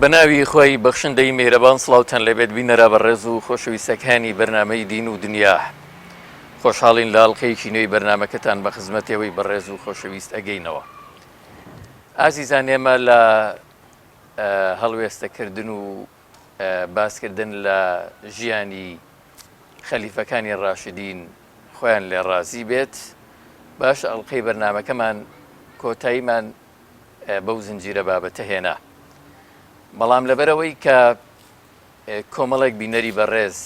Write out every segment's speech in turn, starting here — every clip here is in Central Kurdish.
بەناوی خۆی بەخشندەی میهرەبان سڵاوتان لەبێت بینەرە بەڕێز و خۆشەویستەکانی بەرنامەی دین و دنیا. خۆشحاڵین لە ئەڵقەیەکی نوێی بەرنمەکەتان بە خزمەتەوەی بەڕێز و خۆشەویست ئەگەینەوە. ئازیزان، ئێمە لە هەڵوێستەکردن و باسکردن لە ژیانی خەلیفەکانی ڕاشدین خۆیان لێ ڕازی بێت. باش ئەڵقەی بەرنمەکەمان کۆتاییمان بەو زنجیرە بابەتە هێنا. بەڵام لەبەرەوەی کە کۆمەڵێک بینەری بەڕێز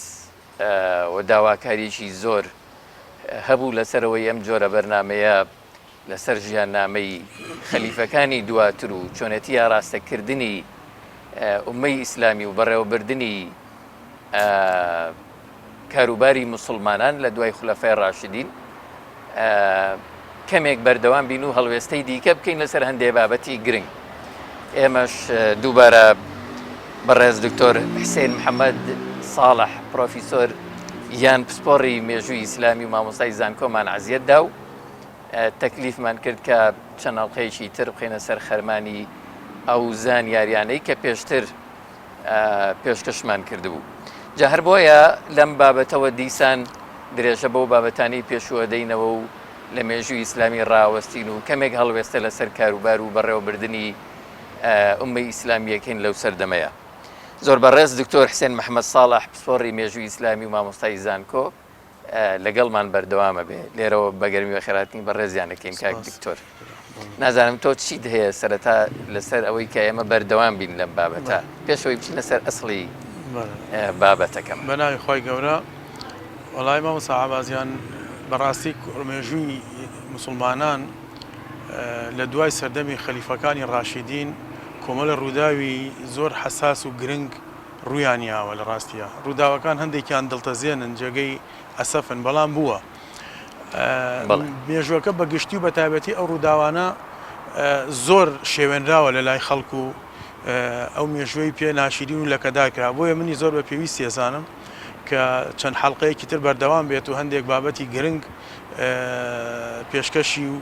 و داواکاریی زۆر هەبوو لەسەرەوەی ئەم جۆرە بەرنمەیە لەسەر ژیان نامەی خەلیفەکانی دواتر و چۆنەتی ئاراستەکردنی ئومەی ئیسلامی و بەڕێوەبردننی کاروباری موسڵمانان لە دوای خولەفای ڕاشدین کەمێک بەردەوام بین و هەڵوێستەی دیکە بکەین لەسەر هەندێک بابەتی گرنگ. ئێمەش دووبارە بەڕێز دکتۆر حسێن محەممەد ساڵح پرۆفیسۆر یان پسپۆڕی مێژووی ئیسلامی و مامۆستای زانکۆمان عەزیەتدا و تەکلیفمان کرد کە چەند ئەڵقەیەکی تر بخێنە سەر خەرمانی ئەو زانیاریانەی کە پێشتر پێشکەشمان کردبوو. جا هەر بۆیە لەم بابەتەوە دیسان درێژە بەو بابەتانی پێشوە دەینەوە و لە مێژووی ئیسلامی ڕاوەستین و کەمێک هەڵوێستە لەسەر کاروبار و بەڕێوەبردننی ئومەی ئیسلامیەکەین لەو سەردەمەیە. زۆر بەڕێز دکتۆر حسێن محەممەد ساڵح پسپۆڕی مێژووی ئیسلامی و مامۆستای زانکۆ لەگەڵمان بەردەوامە بێ. لێرەوە بەگەرمی و خێراتنی بەڕێزیانەکەین کاک دکتۆر. نازانم تۆ چیت هەیە سەرەتا لەسەر ئەوەی کە ئێمە بەردەوام بین لەم بابەتە پێشەوەی بچین لەسەر ئەسڵی بابەتەکەم. بەناوی خۆی گەورە، وەڵای مامۆستا عەبازیان بەڕاستی مێژووی موسڵمانان لە دوای سەردەمی خەلیفەکانی ڕاشدین کۆمەڵە ڕووداوی زۆر حەساس و گرنگ ڕوویانیاوە. لە ڕاستیە ڕووداوەکان هەندێکیان دڵتەزێنن، جێگەی ئەسەفن، بەڵام بووە. مێژوەکە بە گشتی و بە تایبەتی ئەو ڕووداوانە زۆر شێوێنراوە لە لای خەڵکو و ئەو مێژوەی پێ ناشرین و لەکەداکرا. بۆیە منی زۆر بە پێویستی ێزانم کە چەند حەڵقەیەکی تر بەردەوام بێت و هەندێک بابەتی گرنگ پێشکەشی و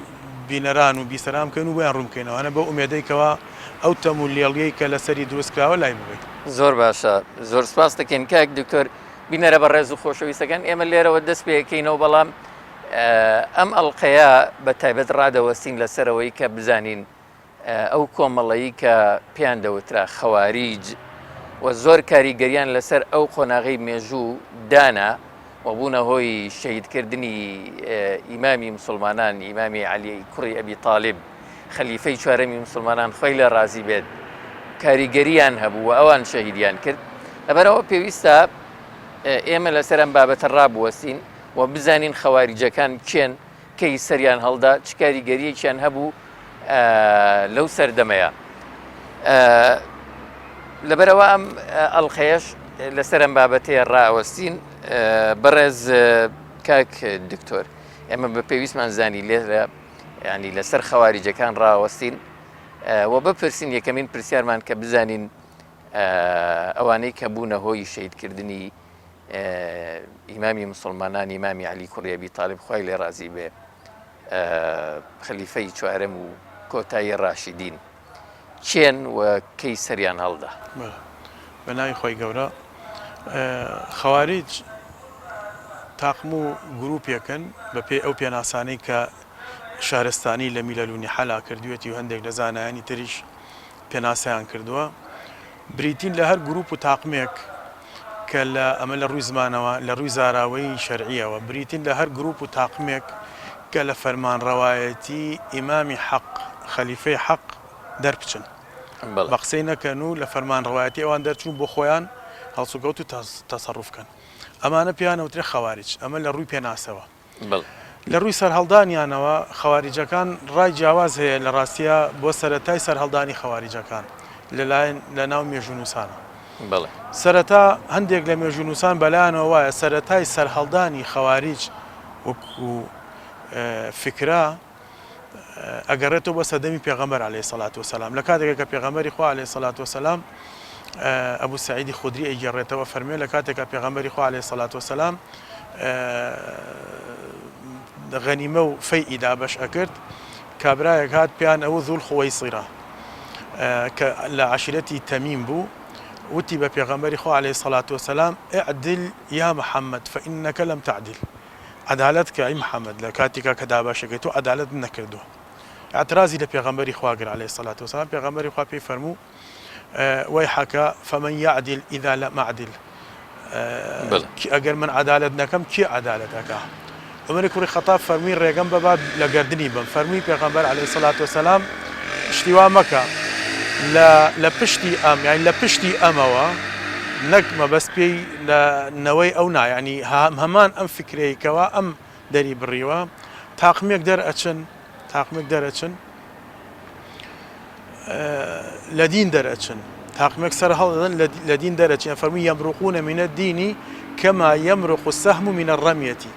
بینەران و بیسەرام بکەن و بۆیان ڕوومکەینەوەە بە ئومێدەیکەوە ئەو تەم و لێڵیەی کە لەسەری دروستکراوە لای ببێت. زۆر باشە، زۆر سپاس دەکەین کاک دکتۆر. بینەرە بەڕێز و خۆشەویستەکان، ئێمە لێرەوە دەست پێکەینەوە، بەڵام ئەم ئەڵقەیە بە تایبەت ڕادەوەستین لەسەرەوەی کە بزانین ئەو کۆمەڵەیی کە پێیان دەوترا خەواریج و زۆر کاریگەریان لەسەر ئەو قۆناغی مێژوو دانا و بوونە هۆی شەهیدکردنی ئیمامی موسڵمانان، ئیمامی عەلی کوڕی ئەبی تاالب، خەلیفەی چوارەمی موسڵمانان خۆی لە ڕازی بێت، کاریگەریان هەبوو و ئەوان شەهیدیان کرد. لەبەرەوە پێویستە ئێمە لەسەر ئەم بابەتە ڕابوەستین و بزانین خەواریجەکان کێن، کەی سەریان هەڵدا، چ کاریگەریەکیان هەبوو لەو سەردەمەیە. لەبەرەوە ئەم ئەڵقەیەش لەسەر ئەم بابەتەیە ڕائوەستین. بەڕێز کاک دکتۆر، ئێمە بە پێویستمان زانی لێرە ینی لەسەر خەواریجەکان ڕائوەستین و بپرسین یەکەمین پرسیارمان کە بزانین ئەوانەی کە بوونە هۆی شەهیدکردنی ئیمامی موسڵمانان، ئیمامی عەلی کوڕی ئەبی تاالب خوای لێ ڕازی بێ، خەلیفەی چوارەم و کۆتایی ڕاشدین، چێن و کەی سەریان هەڵدا؟ بەناوی خۆی گەورە، خەواریج تاقم و گروپێکن بە پێی ئەو پێناسانەی کە شارستانی لە میلەل و نیحەلا کردوێتی و هەندێک لە زانایانی تریش پێناسەیان کردووە. بریتین لە هەر گروپ و تاقمێک کە لە ئەمە لە ڕووی زمانەوە لە ڕووی زاراوەی شەرعیەوە، بریتین لە هەر گروپ و تاقمێک کە لە فەرمانڕەوایەتی ئیمامی حەق، خەلیفەی حەق دەربچن، بە قسەی نەکەن و لە فەرمانڕەوایەتی ئەوان دەرچوون بۆ خۆیان هەڵسوگەوت و تەسەڕوفکەن. ئەمانە پێیانەوترێ خەواریج. ئەمە لە ڕووی پێناسەوە. لە ڕووی سەرهەڵدانیانەوە خەواریجەکان ڕای جیاواز هەیە لە ڕاستیە بۆ سەرەتای سەرهەڵدانی خەواریجەکان لەلایەن لە ناو مێژوونووسانە. سەرەتا هەندێک لە مێژوونووسان بەلایەنەوە وایە سەرەتای سەرهەڵدانی خەواریج وەکو فکرا ئەگەڕێتەوە بە سەردەمی پێغەمبەر عەلەیهی سەڵات وەسەلام. لە کاتێکە کە پێغەمبەری خوا عەلەیهی سەڵات وەسەلام ئەبوو سەعیدی خودری ئەیگەڕێتەوە، فەرمێ لە کاتێکە پێغەمبەری خوا عەلەیهی سەڵات وەسەلام غەنیمە و فەیئی دابەش ئەکرد، کابرایەک هات پیان ئەوە زوڵ خوەیسیرە کە لە عشیرەتی تەمیم بوو وتی بە پێغەمبەری خوا عەلەیهی سەڵات وسەلام ئیعدل یا محەممەد فئینەکە لەم تعدیل عدالت کە ئەی محەممەد لە کاتێکا کە داباشەکەی تۆ عدالت نەکردووە اعترازی لە پێغەمبەری خوا کرد عەلەیهی سەڵات وسەلام پێغەمبەری خوا پێی فەرموو وەیحەکە فەمەن یعدل ئیذا لەم ئەعدل ئەگەر من عدالت نەکەم کێ عدالت ئەکا عومەری کوڕی خەتاب فەرمووی ڕێگەم بەبات لە گەردنی بم فەرمووی پێغەمبەر عەلەیهی سەڵات وسەلام شتیوا مەکە لە پشتی ئەم یانی لە پشتی ئەمەوە نەک مەبەست پێی لە نەوەی ئەو نایانی هەمان ئەم فکرەیەکەوە ئەم دەری بڕیوە تاقمێک دەرەچن لە دین دەرەچن تاقمێک سەر هەڵدەدەن لە دین دەرەچین فەرمووی یەمرقونە منە الدینی کەما یەمرق السەهم من الرەمیەتی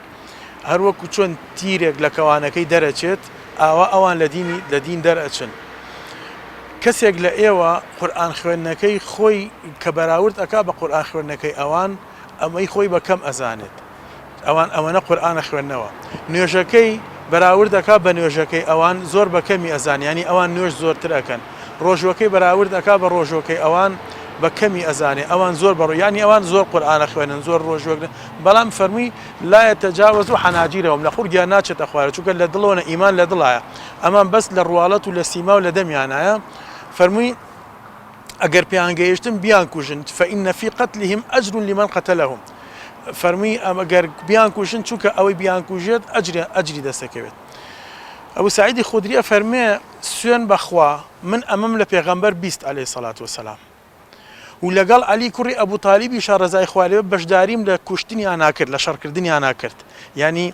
هەروەکو چۆن تیرێک لە کەوانەکەی دەرەچێت ئاوا ئەوان لە دین دەرەچن کەسێک لە ئێوە قورئان خوێندنەکەی خۆی کە بەراورد ئەکا بە قورئان خوێندنەکەی ئەوان ئەمەی خۆی بە کەم ئەزانێت ئەوەنە قورئانە خوێندنەوە نوێژەکەی بەراورد ئەکا بە نوێژەکەی ئەوان زۆر بە کەمی ئەزان ینی ئەوان نوێژ زۆرتر ئەکەن ڕۆژوەکەی بەراورد ئەکا بە ڕۆژۆکەی ئەوان بە کەمی ئەزانێ ئەوان زۆر بەڕۆ ینی ئەوان زۆر قورئانە خوێنن زۆر ڕۆژوەک بەڵام فەرمووی لا یەتەجاوەز حەناجیرەهم لە خوورگیان ناچێتە خوارە چونکە لە دڵەوە ئیمان لە دڵایە ئەمان بەس لە ڕواڵەت و لە سیما و لە دەمیانایە فەرمووی ئەگەر پێیان گەیشتن بیان کوژن فإن في قتلهم أجر لمن قتلهم فەرمووی ئەگەر بیان کوژن چونکە ئەوەی بیان کوژێت ئەجری دەستەکەوێت ئەبو سعیدی خودریە فەرمێ سوێن بەخوا من ئەمەم لە پێغەمبەر بیست عەلەیهی سەڵات وسەلام و لەگەڵ عەلی کوڕی ئەبوو تالیبیشا ڕەزای خوا لێبێ بەشداریم لە کوشتنیان ناکرد لە شەڕکردنیان ناکرد ینی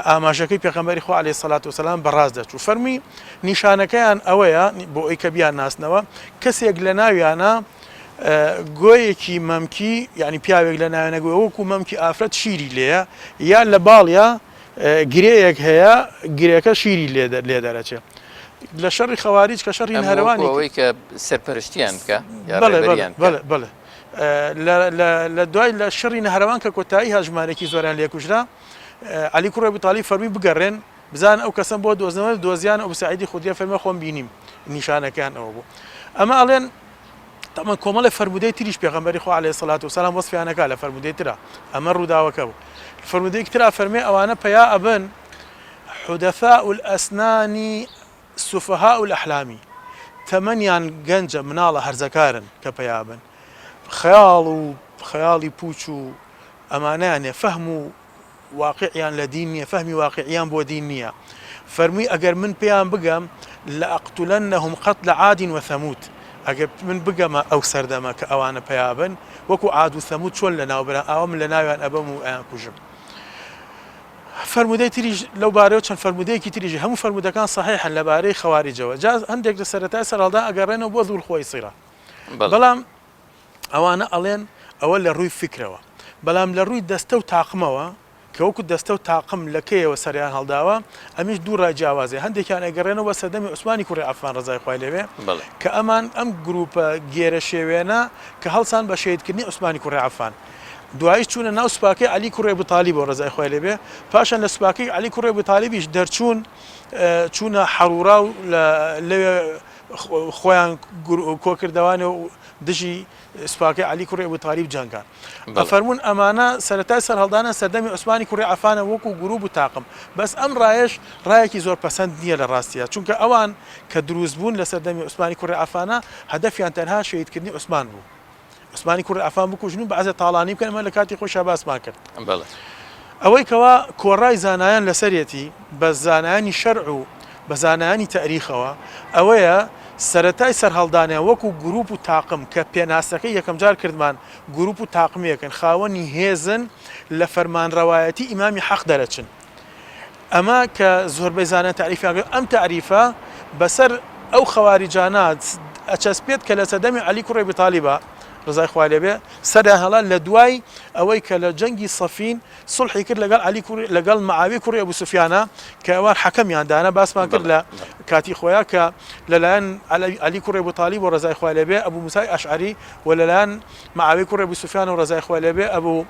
ئاماژەکەی پێغەمبەری خوا عەلەیهی سەڵات وسەلام بەڕاست دەچوو فەرمی نیشانەکەیان ئەوەیە بۆ ئەوەی کە بیان ناسنەوە کەسێک لە ناویانە گۆیەکی مەمکی ینی پیاوێک لە ناوێنە گوێ وەکو مەمکی ئافرەت شیری لێیە یا لە باڵیا گرەیەک هەیە گرەکە شیری لێ دەرەچێت لە شەڕی خەواریج کە شەڕی هەروانی ئەوەی کە سەرپەرشتیان بکە بەڵێ لە دوای لە شەڕی نەهەروان کە کۆتایی هەژمارێکی زۆریان لێکوژرا عەلی کوڕی ئەبوو تالیب فەرمی بگەڕێن بزان ئەو کەسم بۆ دۆزنەوە دۆزیان ئەبوو سەعیدی خودریە فەرمێ خۆم بینیم نیشانەکان ئەوە بوو ئەمە ئەڵێن تەمە کۆمەڵی فەرمودەی تریش پێغەمبەری خوا عەلەیهی سەڵات وسەلام وەسفیانەکە لە فەرمودەی ترە ئەمە ڕووداوەکە بوو فەرمودەیەکی ترا فەرمێ ئەوانە پەیا ئەبن حودەثاء الأسنان سفهاء الأحلام تەمەنیان گەنجە مناڵە هەرزەکارن کە پەیا بن خەیاڵی پوچ و ئەمانەیانێ فەهم و واقعیان لە دین نییە فەهمی واقعیان بۆ دین نییە فەرمووی ئەگەر من پێیان بگەم لأقتلنهم قتل عاد وثمود ئەگەر من بگەمە ئەو سەردەمە کە ئەوانە پەیا بن وەکو عاد و ثەمود چۆن لە ناوبران ئەوە من لە ناویان ئەبەم و ئەیان کوژم فەرمودەی تریش لەو بارەوە چەند فەرمودەیەکی تریژی هەموو فەرمودەکان صحیحن لەبارەی خەواریجەوە جاز هەندێک لە سەرەتای سەرهەڵدا ئەگەڕێنەوە بۆ ذوول خۆی سیرە بەڵام ئەوانە ئەڵێن ئەوە لە ڕووی فکرەوە بەڵام لە ڕووی دەستە و تاقمەوە کە وەکو دەستە و تاقم لەکەیەوە سەریان هەڵداوە ئەمیش دوو ڕای جیاوازێ هەندێکیان ئەگەڕێنەوە سەردەمی عوسمانی کوڕی عەفان ڕەزای خوای لێبێ کە ئەمان ئەم گروپە گێرە شێوێنە کە هەڵسان بە شەهیدکردنی عوسمانی کوڕی عەفان دوایش چوونە ناو سوپاکەی عەلی کوڕی ئەبوو تالیبەوە ڕەزای خوای لێبێ پاشان لە سوپاکەی عەلی کوڕی ئەبوو تالیبیش دەرچوون چوونە حەڕوورا و لەوێ خۆیان کۆکردەوانێ و دژی سوپاکەی عەلی کوڕی ئەبوو تالیب جەنگان ئەفەرموون ئەمانە سەرەتای سەرهەڵدانە سەردەمی عوسمانی کوڕی عەفانە وەکو گروپ و تاقم بەس ئەم ڕایەش ڕایەکی زۆر پەسەند نییە لە ڕاستیە چونکە ئەوان کە دروست بوون لە سەردەمی عوسمانی کوڕی عەفانە هەدەفیان تەنها شەهیدکردنی عوسمان بوو عوسمانی کوڕی عەفان بکوژن و بەعزە تاڵانی بکەن ئەمە لە کاتی خۆشا باسمان کرد ئەوەی کەوا کۆڕای زانایان لەسەرەتی بە زانایانی شەرع و بە زانایانی تاریخەوە ئەوەیە سەرەتای سەرهەڵدانیان وەکو گروپ و تاقم کە پێناسەکەی یەکەم جار کردمان گروپ و تاقمێکن خاوەنی هێزن لە فەرمانڕەوایەتی ئیمامی حەق دەرەچن ئەمە کە زۆربەی زانایان تعریفیان ئەم تعریفە بەسەر ئەو خەواریجانات ئەچەسپێت کە لە سەردەمی عەلی کوڕی ئەبوو تالیبە ڕزای خوا لێبێ سەریان هەڵا لە دوای ئەوەی کە لە جەنگی سەفین سڵحی کرد لەگەڵ عەلی کوڕی لەگەڵ مەعاویە کوڕی ئەبوو سوفیانە کە ئەوان حەکەمیان دانا باسمان کرد لە کاتی خۆیان کە لەلایەن عەلی کوڕی ئەبوو تالیب و ڕزای خوا لێبێ ئەبوو موسای ئەشعەری و لەلایەن مەعاویە کوڕی ئەبوو سوفیان و ڕزای خوا لێبێ ئەبوو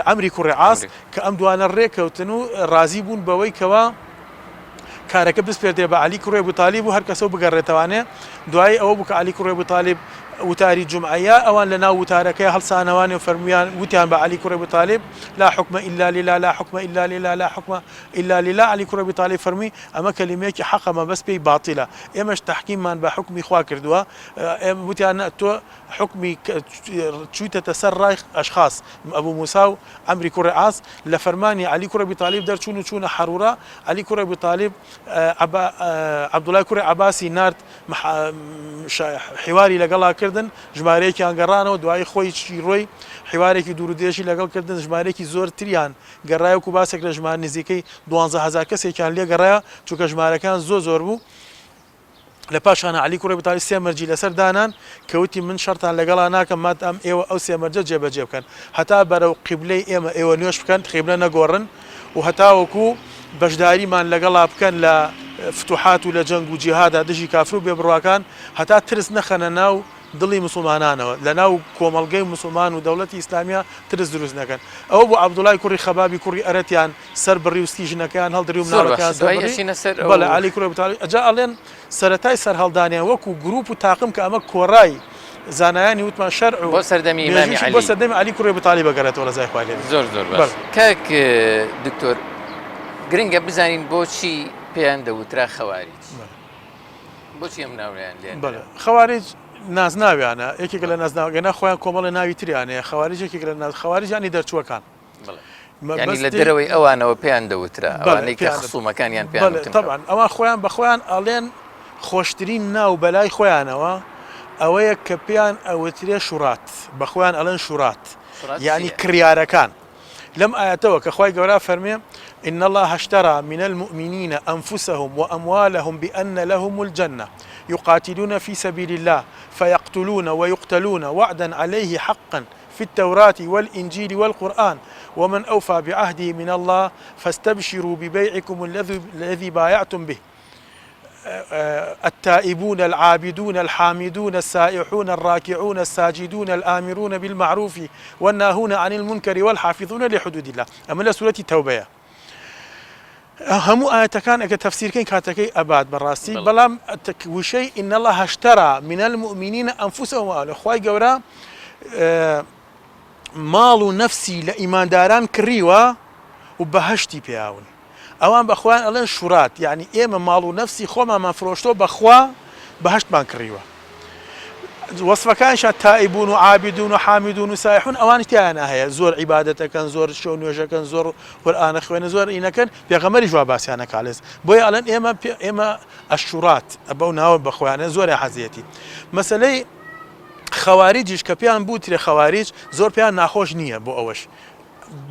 عەمری کوڕی عاس کە ئەم دوانە ڕێکەوتن و ڕازی بوون بەوەی کەوا کارەکە بسپێردێ بە علی کوڕی ئەبو تالیب و هەر کەسە بگەڕێتەوانێ دوای ئەوە بووکە علی کوڕی ئەبو تالیب وتاری جمعەیە ئەوان لە ناو وتارەکەی هەڵسانەوانی و فەرمویان وتیان بە علی کوڕی ئەبو تالیب لا حکمە ئیلا لله لا حکمە ئیلا لله لا حکمە ئیلا لله علی کوڕی ئەبو تالیب فەرمی ئەمە کەلیمەیەکی حەقە مەبەست پێی باتیلە ئێمەش تەحکیممان بە حکمی خوا کردووە وتیان تۆ حکمی چوویتەتە سەر ڕای ئەشخاص ئەبوو موسا و عەمری کوڕی عاس لە فەرمانی علی کوڕی ئەبو تالیب دەرچوون و چوونە حەڕورە علی کوڕی ئەبو تالیب عەبدوڵای کوڕی عەباسی نارد حیواری لەگەڵا کردن ژمارەیەکیان گەڕانەوە دوای خۆی ڕۆی حیوارێکی دوور و درێژی لەگەڵ کردن ژمارەیەکی زۆر تریان گەڕایەوە باسێک لە ژمار نزیکەی 12000 کەسێکیان لێ گەڕایە چونکە ژمارەکان زۆر بوو لە پاشانە علی کوڕی ئەبو تالیب سێ مەرجی لەسەر دانان کەوتی من شەرتان لەگەڵا ناکەم مادام ئێوە ئەو سێ مەرجە جێبەجێ بکەن هەتا بەرەو قیبلەی ئێوە نوێش بکەن قیبلە نەگۆڕن و هەتاوەکو بەشداریمان لەگەڵا بکەن لە فتوحات و لە جەنگ و جیهادا دژی کافر و بێبڕواکان هەتا ترس نەخەنە ناو دڵی مسلمانانەوە لە ناو کۆمەڵگەی مسلمان و دەوڵەتی ئیسلامیە ترس دروست نەکەن ئەوە بۆ عەبدوڵای کوڕی خەبابی کوڕی ئەرەتیان سەر بڕی و ستیژنەکەیان هەڵدڕی و مناڵەکان بەڵێ علی کوڕی ئەبو تالیب ئەجا ئەڵێن سەرەتای سەرهەڵدانیان وەکو گروپ و تاقم کە ئەمە کۆڕای زانایانی وتمان شەرع و بۆ سەردەمی ئیمامی عەلی بۆ سەردەمی علی کوڕی ئەبو تالیب بەگەڕێتەوە لە زای خوا لێبێ زۆر باش کاک دکتۆر گرنگە بزانین بۆچی پێیان دەوترا خەواریج بۆچی ئەم ناویان لێن خەواریج نازناویانە یەکێک لە نازناوگەنە خۆیان کۆمەڵە ناوی تریانەیە خەواریج یەکێک لە خەواریجانی دەرچووەکان ینی لە دەرەوەی ئەوانەوە پێیان دەوترا ئەوانەی کە خصومەکانیان پێیان طبعا ئەوان خۆیان بە خۆیان ئەڵێن خۆشترین ناو بەلای خۆیانەوە ئەوەیە کە پێیان ئەوترێ شوڕات بە خۆیان ئەڵێن شوڕات یعنی کریارەکان لەم ئاەتەوە کە خوای گەورە فەرمێ إن الله اشترى من المؤمنين أنفسهم وأموالهم بأن لهم الجنة يقاتلون في سبيل الله فيقتلون ويقتلون وعدا عليه حقا في التوراة والإنجيل والقرآن ومن أوفى بعهده من الله فاستبشروا ببيعكم الذي بايعتم به التائبون العابدون الحامدون السائحون الراكعون الساجدون الآمرون بالمعروف والناهون عن المنكر والحافظون لحدود الله أما سورة التوبة هەموو ئاەتەکان ئەگە تەفسیرکەین کاتەکەی ئەبات بەڕاستی بەڵام وشەی إن الله اشترى من المؤمنين أنفسهم وأموالهم خوای گەورە ماڵ و نەفسی لە ئیمانداران کڕیوە و بەهەشتی پێیاون ئەوان بەخۆیان ئەڵێن شوڕات یعنی ئێمە ماڵ و نەفسی خۆمانمان فرۆشتۆ بەخوا بەهەشتمان کڕیوە وەصفەکانشان تائبون و عابدون و حامدون و سائحون ئەوان تیانە هەیە زۆر عیبادەتەکەن زۆر شەو نوێژەکەن زۆر قورئانە خوێنە زۆر ئینەکەن پێغەمبەریش وا باسییانە کالێز بۆیە ئەڵێن ئێمە ئەشورات بەو ناوە بەخۆیانە زۆر حەزیەتی مەسەلەی خەواریجیش کە پێیان بوترێ خەواریج زۆر پێیان ناخۆش نییە بۆ ئەوەش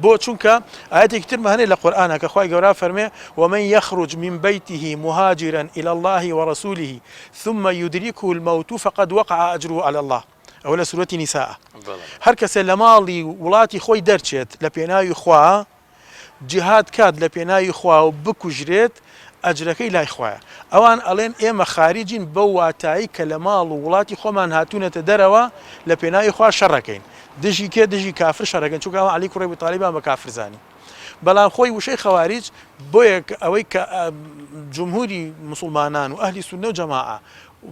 بۆ چونکە ئاەتێکی ترمە هەنێ لە قورئانە کە خوای گەورە فەرمێ ومن يخرج من بيته مهاجرا إلى الله ورسوله ثم يدركه الموت فقد وقع أجره على الله ئەو لە سورەتی نیساء هەر کەسێ لە ماڵی وڵاتی خۆی دەرچێت لە پێناوی خوا جیهاد کات لە پێناوی خوا و بکوژرێت ئەجرەکەی لای خوایە ئەوان ئەڵێن ئێمە خارجین بەو واتایی کە لە ماڵ و وڵاتی خۆمان هاتوونەتە دەرەوە لە پێناوی خوا شەڕەکەین دژی کێ دژی کافر شەڕەکەن چونکە ئەوان علی کوڕی ئەبو تالیبان بە کافر زانی بەڵام خۆی وشەی خەواریج بۆیە ئەوەی کە جمهوری مسلمانان و ئەهلی سونە و جەماعە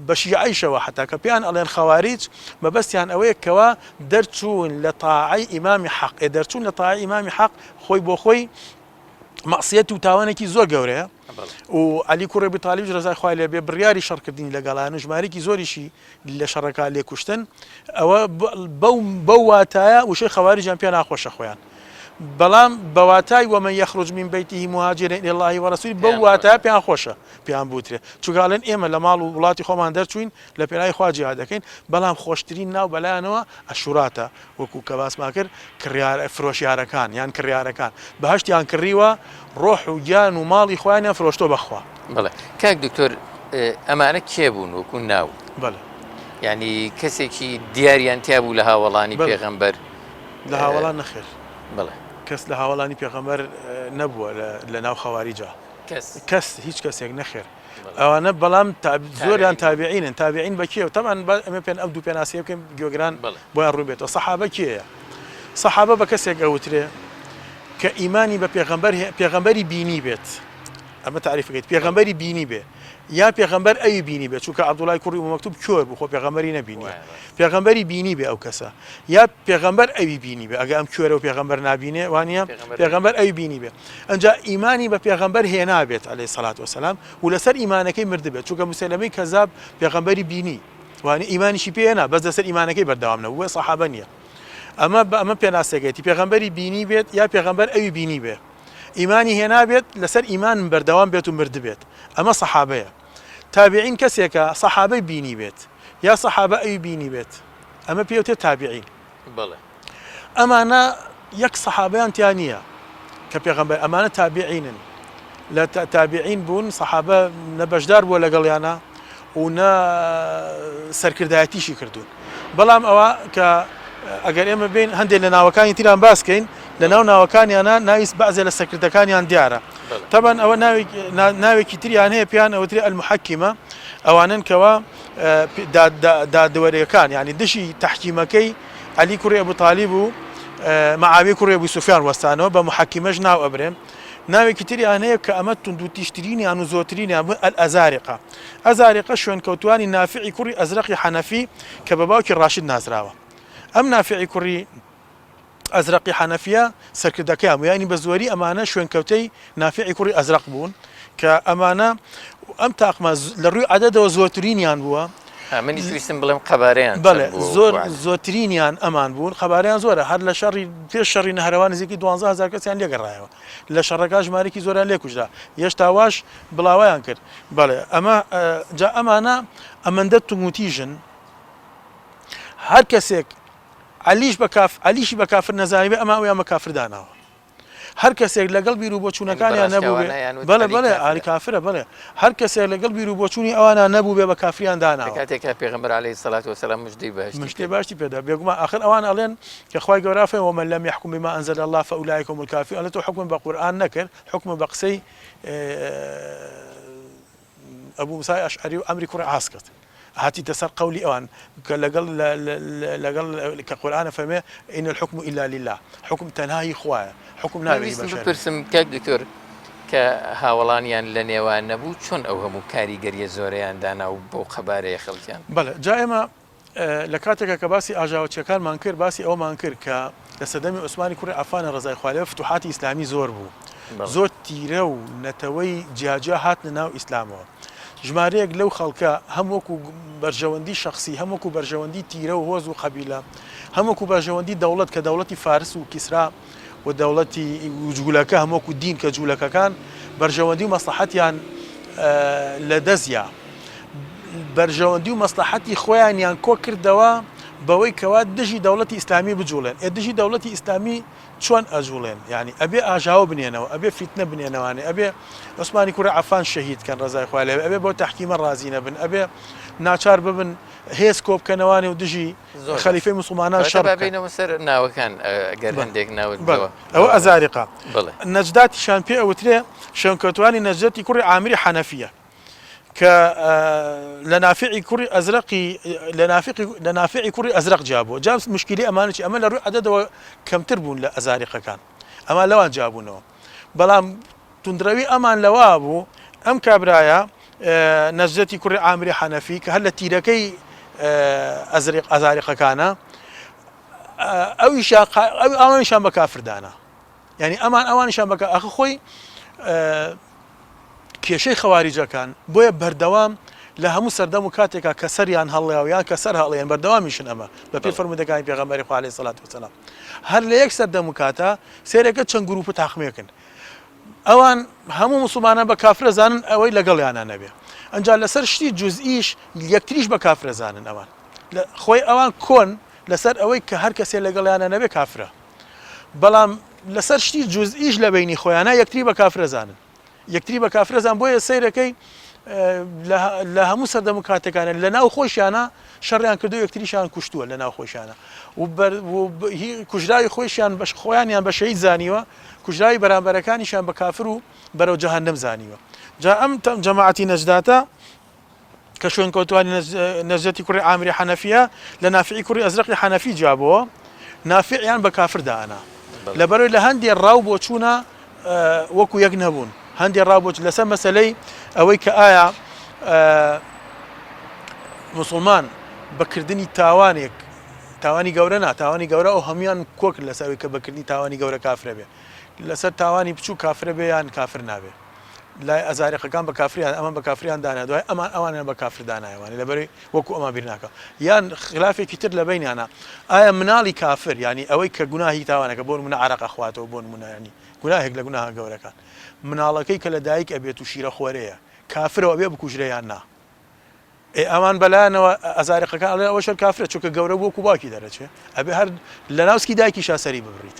بە شیعەیشەوە حتا کە پێیان ئەڵێن خەواریج مەبەستیان ئەوەیە کەوا دەرچوون لە تاعەی ئیمامی حەق دەرچوون لە تاعەی ئیمامی حەق خۆی بۆ خۆی مەعسیەت و تاوانێکی زۆر گەورەیە و علی کوڕی ئەبو تالیب ڕزای خوای لێ بێ بڕیاری شەڕکردنی لەگەڵانە ژمارەیەکی زۆریشی لە شەڕەکە لێکوشتن ئەوە بەو واتایە وشەی خەواریجیان پێ ناخۆشە خۆیان بەڵام بەواتای ومن يخرج من بيته مهاجرا إلى الله ورسوله بەو واتایە پێیان خۆشە پێیان بوترێ چونکەڵێن ئێمە لە ماڵ و وڵاتی خۆمان دەرچوین لە پێناوی خوا جیهاد دەکەین بەڵام خۆشترین ناو بەلایەنەوە ئەشوراتە وەکو کە باسمان کرد فرۆشیارەکان یان کڕیارەکان بەهەشتیان کڕیوە ڕۆح و گیان و ماڵی خۆیانیان فرۆشتۆ بەخوا بەڵێ کاک دکتۆر ئەمانە کێ بوون وەکو ناو بەڵێ ینی کەسێکی دیاریان تیا بوو لە هاوڵانی پێغەمبەر لە هاوڵان نەخێر بڵێ کەس لە هاوڵانی پێغەمبەر نەبووە لە ناو خەواریجا کەس هیچ کەسێک نەخێر ئەوانە بەڵام زۆریان تابعینن تابعین بە کێوە تەمان ئەمە پێن ئەم دوو پێناسیە بکەین گوێگران بۆیان ڕوو بێتەوە سەحابە کێیە سەحابە بە کەسێک ئەوترێ کە ئیمانی بە پێغەمبەری بینی بێت ئەمە تعریفەکەیت پێغەمبەری بینی بێ یا پێغەمبەر ئەوی بینی بێت چونکە عەبدوڵای کوڕی مەکتوب کۆر بوو خۆ پێغەمبەری نەبینی پێغەمبەری بینی بێ ئەو کەسە یا پێغەمبەر ئەوی بینی بێ ئەگە ئەم کوێرە و پێغەمبەر نابینێ وانە پێغەمبەر ئەوی بینی بێ ئەنجا ئیمانی بە پێغەمبەر هێنابێت عەلەیهی سەڵات وسەلام و لەسەر ئیمانەکەی مردبێت چونکە موسەیلەمەی کەذاب پێغەمبەری بینی وانە ئیمانیشی پێێنا بەس لەسەر ئیمانەکەی بەردەوام نەبووە سەحابە نییە ئەمە پێناسەکەیەتی پێغەمبەری بینی بێت یا پێغەمبەر ئەوی بینی بێ ئیمانی هێنابێت لەسەر ئیمان بەردەوام بێت و مردبێت ئەمە سەحابەیە تابعین کەسێکە سەحابەی بینی بێت یا سەحابە ئەوی بینی بێت ئەمە پێوتێت تابعین ئەمانە یەک سەحابەیان تیان نییە کە پێغەمبەر ئەمانە تابعینن لە تابعین بوون سەحابە نە بەشدار بووە لەگەڵیانە و نە سەرکردایەتیشی کردوون بەڵام ئەوە کە ئەگەر ئێمە بین هەندێک لە ناوەکانی تیران باسکەین لە ناو ناوەکانیانە ناویست بەعزێ لە سەرکردەکانیان دیارە تەبەن ئەوە ناوێکی تریان هەیە پیان ئەوتری ئەلمحەکیمە ئەوانن کەوە دادوەرەکان یعنی دشی تەحکیمەکەی عەلی کوڕی ئەبوو تالیب و مەعاویە کوڕی ئەبوو سوفیان وەستانەوە بە محەکیمەش ناو ئەبرێن ناوێکی تریان هەیە کە ئەمە توندوتیشترینیان و زۆرترینیان بوون ئەزارقە ئەزارقە شوێنکەوتوانی نافعی کوڕی ئەزرەقی حەنەفی کە بە باوکی ڕاشید نازراوە ئەم نافعی کوڕی ئەزرەقی حەنەفیە سەرکردەکەیان یانی بە زۆری ئەمانە شوێنکەوتەی نافعی کوڕی ئەزرەق بوون کە ئەمانە ئەم تاقمە لە ڕووی عەدەدەوە زۆرترینیان بووە منی تویستم بڵێم خەبارەیان بەڵێ زۆرترینیان ئەمان بوون خەبارەیان زۆرە هەر لە شەڕی پێش شەڕی نەهەروان نزیکی 12000 کەسیان لێگەڕایەوە لە شەڕەکە ژمارەی زۆریان لێ کوژرا هێشتاواش بڵاویان کرد بەڵێ ئەمە جا ئەمانە ئەمەندە توموتیژن هەر کەسێک عەلیشی بە کافر نەزانی بێ ئەمە ئەویان بە کافر داناوە هەر کەسێک لەگەڵ بیر و بۆچوونەکانیان نەبوو بێ بەڵێ ئالی کافرە بەڵێ هەر کەسێک لەگەڵ بیر و بۆچوونی ئەوانە نەبوو بێ بە کافریان داناوە کاتێکە پێغەمبەر عەلەیهی سەڵات وسەلام مژدەی باشی پێدا بێگومان آخر ئەوان ئەڵێن کە خوای گەورە فەرمووە ومن لم يحكم بما أنزل الله فأولئك هم الكافرون ئەڵێ تۆ حکم بە قورئان نەکرد حکم بە قسەی ئەبوو موسای ئەشعەری و ئەمری کوڕی عاص کرد هاتی تەسەر قولی ئەوان کە لەگەڵ کە قورئانە فەرمێ ئین الحکم إلا لله حکم تەنهایی خوایە حکم نابێت بەشەر پرسم کاک دکتۆر کە هاوڵانیان لە نێوان نەبوو چۆن ئەو هەموو کاریگەریە زۆرەیان دانا و بۆ خەبارەیە خەڵکیان بەڵێ جا ئێمە لە کاتێکە کە باسی ئاژاوچیەکانمان کرد باسی ئەومان کرد کە لە سەردەمی عوسمانی کوڕی عەفانە ڕەزای خوا لێبێ فتوحاتی ئیسلامی زۆر بوو زۆر تیرە و نەتەوەی جیاجیا هاتنە ناو ئیسلامەوە ژمارەیەک لەو خەڵکە هەمووەکو بەرژەوەندی شخصی هەمووەکو بەرژەوەندی تیرە و هۆز و قەبیلە هەمووەکو بەرژەوەندی دەوڵەت کە دەوڵەتی فارس و کیسرا و دەوڵەتی جوولەکە هەمووەکو دین کە جوولەکەکان بەرژەوەندی و مەسلحەتیان لە دەستیا بەرژەوەندی و مەسلحەتی خۆیانیان کۆ کردەوە بەوەی کەوا دژی دەوڵەتی ئیسلامی بجوڵێن دژی دەوڵەتی ئیسلامی چۆن ئەجوڵێن یعنی ئەبێ ئاژاوە بنێنەوە ئەبێ فیتنە بنێنەوانێ ئەبێ عوسمانی کوڕی عەفان شەهیدکەن ڕەزای خوا لێبێ ئەبێ بۆ تەحکیمە ڕازی نەبن ئەبێ ناچار ببن هێز کۆ بکەنەوانێ و دژی خەلیفەی موسڵمانان شەڕ بینەوە سەر ناوەکان ئەگەر هەندێک ناوت ئەوە ئەزارقە نەجداتیشان پێ ئەوترێ شوێنکەوتوانی نەجدەتی کوڕی عامری حەنەفیە کە لە نافعی کوڕی ئەزرەقی لە نافعی کوڕی ئەزرەق جابووە جا مشکلی ئەمانەی ئەمە لە ڕووی عەدەدەوە کەمتر بوون لە ئەزارقەکان ئەمە لەوان جابوونەوە بەڵام توندڕەوی ئەمان لەوا بوو ئەم کابرایە نەجدەتی کوڕی عامری حەنەفی کە هەر لە تیرەکەی ئەزارقەکانە ئەوانیشان بە کافردانە یعنی ئەوانیشان بە ئەخ خۆی کێشەی خەواریجەکان بۆیە بەردەوام لە هەموو سەردەم و کاتێکا کە سەریان هەڵێیان کە سەر هەڵێن بەردەوامیشن ئەمە بە پێی فەرمودەکانی پێغەمبەری خوا عەلەیهی سەڵات وسەلام هەر لە یەک سەردەم و کاتە سێرەکە چەند گروپ تاقمێکن ئەوان هەموو موسڵمانە بە کافرە زانن ئەوەی لەگەڵیانە نەبێ ئەنجا لەسەر شتی جوزئیش یەکتریش بە کافرە زانن ئەوان خۆی ئەوان کۆن لەسەر ئەوەی کە هەر کەسێ لەگەڵیانە نەبێ کافرە بەڵام لەسەر شتی جوزئیش لە بینی خۆیانە یەکتری بە کافرە زانن یەکتری بە کافرەزان بۆیە سەیرەکەی لە هەموو سەردەم و کاتەکانە لە ناو خۆشیانە شەڕیان کردو یەکتریشان کوشتووە لە ناو خۆشیانە و کوژرای خۆشیان خۆیانیان بە شەهید زانیوە کوژرای بەرامبەرەکانیشان بە کافر و بەرەو جەهەنەم زانیوە جا ئەم جەماعەتی نەجداتە کە شوێنکەوتوانی نەجدەتی کوڕی عامری حەنەفیە لە نافعی کوڕی ئەزرەقی حەنەفی جابەوە نافعیان بە کافر دانا لەبەرەوەی لە هەندێک ڕاو بۆ چوونە وەکو یەک نەبوون هەندێک ڕابۆچ لەسەر مەسەلەی ئەوەی کە ئایا مسلمان بەکردنی تاوانی گەورە تاوانی گەورە ئەو هەمویان کۆکرد لەسەوەی کە بەکردنی تاوانی گەورە کافرە بێ لەسەر تاوانی بچوو کافرە بێ یان کافر نابێ لای ئەزارێقەکان بە کافریان ئەمە بە کافریان دانا دوای ئەمان ئەوانیان بە کافر دانایوانێ لەبەرەوەی وەکو ئەمە بیر ناکە یان خلافێکی تر لە بینیانە ئایا مناڵی کافر ینی ئەوەی کە گوناهی تاوانەکە بۆ نمونە عەرەق ئەخواتەوە بۆ نمونە ینی گوناهێک لە گوناها گەورەکان مناڵەکەی کە لە دایک ئەبێت و شیرە خۆرەیە کافرەوە بێ بکوژرە یان نا ئەمان بەلایەنەوە ئەزارێقەکان ئەڵێ ئەوە شەر کافرە چونکە گەورە بۆ باوکی دەرەچێ ئەبێ هەر لە ناوسکی دایکیشا سەری ببڕیت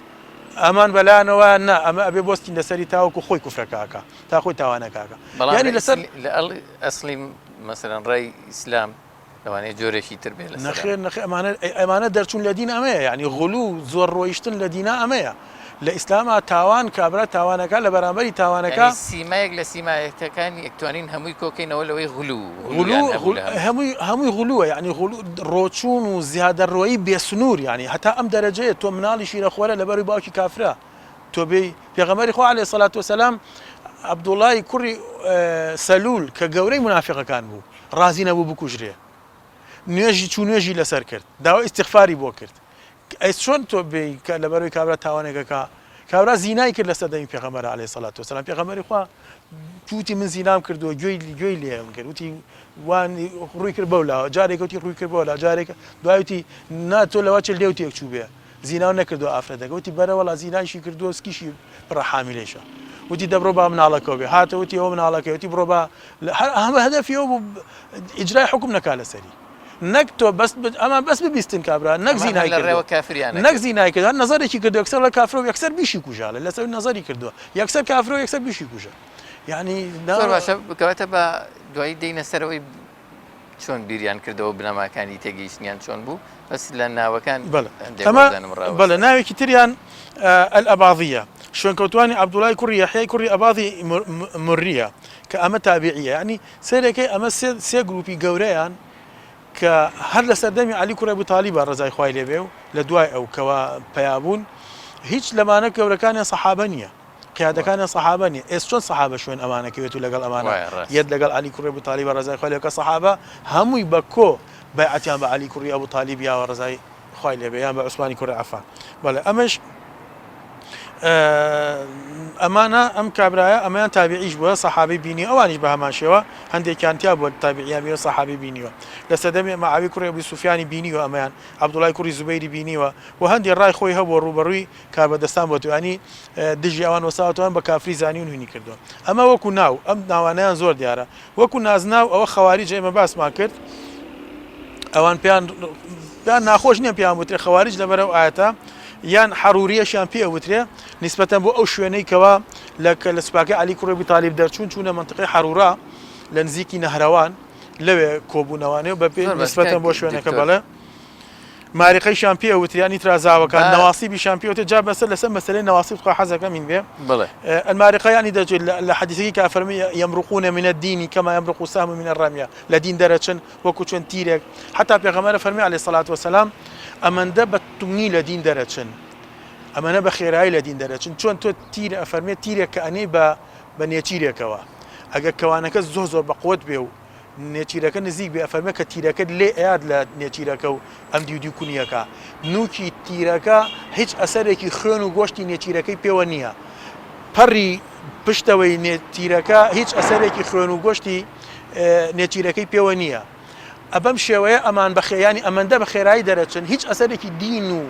ئەمان بەلایەنەوە نا ئەمە ئەبێ بۆستی لەسەری تاوەکو خۆی کوفرەکەکە تا خۆی تاوانەکەکە ینی لەسەر لە ئەسلی مەسەرەن ڕێی ئیسلام لەوانەیە جۆرێکی تر بێ نەخێر ئەمانە دەرچوون لە دین ئەمەیە ینی غلو زۆر ڕۆیشتن لە دینا ئەمەیە لە ئیسلامە تاوان کابرا تاوانەکە لە بەرامبەری تاوانەکە سیمایەک لە سیمایەتەکانی ئەکتوانین هەمووی کۆکەینەوە لەوەی هەمووی غلووە ینی ڕۆچوون و زیادە ڕۆیی بێسنوور ینی هەتا ئەم دەرەجەیە تۆ مناڵی شیرە خۆرە لەبەروی باوکی کافرە تۆ بێ پێغەمبەری خوا عەلەیهی سەڵات وسەلام عەبدوڵای کوڕی سەلول کە گەورەی منافقەکان بوو ڕازی نەبوو بکوژرێ نوێژی لەسەر کرد داوای ئیستیغفاری بۆ کرد ئەی چۆن تۆ بێ لەبەروی کابرا تاوانێکەکە کابرا زینای کرد لە سەردەمی پێغەمبەر عەلەیهی سەڵات وسەلام پێغەمبەری خوا توتی من زینام کردووە گوێی لێم کرد وتی وان ڕووی کرد بەولا جارێک وتی ڕووی کرد بەولا جارێک دوای وتی نا تۆ لەوا چل لێوتێک چوو بێ زینا نەکردو ئافرەتەکە وتی بەرەوەڵا زینایشی کردووە سکیشی پڕە حامیلێشە وتی دەبڕۆ با مناڵەکەەوە بێ هاتە وتی ئەوە مناڵەکە وتی بڕۆ با هەمە هەدەفیەوە بوو ئیجرای حکم نەکا لەسەری نەک تۆ ئەمە بەس ببیستن کابرا نەک زینای کردەوە کافریان نەک زینای کردووە نەزەرێکی کردو یەکسەر لە کافرەوە یەکسەر بیشی کوژاڵە لەسەر نەزەری کردووە یەکسەر کافرەوە یەکسەر بیشی کوژە یعنی زۆر باشە بکەوێتە بە دوایی دەینە سەرەوەی چۆن بیریان کردەوە بنەماکانی تێگەیشتنیان چۆن بوو بەس لە ناوەکان بەڵێ ناوێکی تریان ئەلئەباضیە شوێنکەوتوانی عەبدوڵای کوڕی یەحیای کوڕی ئەباضی مڕیە کە ئەمە تابعیە ینی سێرەکەی ئەمە سێ گروپی گەورەیان کە هەر لە سەردەمی عەلی کوڕی ئەبوتالیب ڕەزای خوای لێبێ و لە دوای ئەو کەوا پەیابوون هیچ لەمانە گەورەکانیان سەحابە نییە قیادەکانیان سەحابە نیە ئێس چۆن سەحابە شوێن ئەمانەکەوێت و لەگەڵ ئەمانە یەک لەگەڵ عەلی کوڕی ئەبوتالیب ڕەزای خوای لێبێ کە سەحابە هەمووی بە کۆ بەیعەتیان بە عەلی کوڕی ئەبوتالیب یاوە ڕەزای خوای لێبێ یان بە عوسمانی کوڕی عەفان بەڵێ ئەمەش ئەمانە ئەم کابرایە ئەمەیان تابعیش بووە سەحابەی بینی ئەوانیش بە هەمان شێوە هەندێکیان تیا بووە تابعیان بێ سەحابەی بینیوە لە سەردەمی مەعاویە کوڕی ئەبوی سوفیانی بینیوە ئەمەیان عەبدوڵای کوڕی زوبەیری بینیوە و هەندێک ڕای خۆی هەبووە ڕوبەڕووی کاربەدەستان بۆ توانی دژی ئەوان وەساوەتەوەن بە کافری زانی و نوێنی کردووە ئەمە وەکو ناو ئەم ناوانەیان زۆر دیارە وەکو نازناو ئەوە خەواریج ئێمە باسمان کرد ئەوان پێیان ناخۆش نییە پێیان وترێ خەواریج لەبەرەو ئاەتە یان حەروریەشیان پێ ئەوترێ نیسبەتەن بۆ ئەو شوێنەی کەوا لە سوپاکەی عەلی کوڕی ئەبوتالیب دەرچوون چوونە مەنتیقەی حەرورا لە نزیکی نەهرەوان لەوێ کۆبوونەوانەیە بە پێ نیسبەتەن بۆ شوێنەکە بەڵێ ماریقەیشان پێ ئەوتریانی ترازاوەکان نەواسیبیشان پێوتە جا بەسەر لەسەر مەسەلەی نەواسیب خوا حەزەکەمین بێ الماریقەیانی دەجێت لە حەدیثەکەی کە فەرمی یەمرقون من الدین کەما یەمرق السهم من الرمية لە دین دەرەچن وەکو چۆن تیرێک حتا پێغەمبەر فەرمی عەلەیهی سەڵات وسەلام ئەمەندە بە تومنی لە دین دەرەچن ئەمەنە بە خێرایی لە دین دەرەچن چۆن تۆ تیرە ئەفەرمێت تیرێک کە ئەنەی بە نێچیرێکەوە ئەگەر کەوانەکە زۆر بەقوت بێ و نێچیرەکە نزیک بێ ئەفەرمێ کە تیرەکەت لێ ئەیاد لە نێچیرەکە و ئەم دیودی کونیەکە نوکی تیرەکە هیچ ئەسەرێکی خوێن و گۆشتی نێچیرەکەی پێوە نییە پەڕی پشتەوەی نێتیرەکە هیچ ئەسەرێکی خوێن و گۆشتی نێچیرەکەی پێوە نییە ئەبەم شێوەیە ئەمان بەخێیانی ئەمەندە بە خێرایی دەرەچن هیچ ئەسەرێکی دین و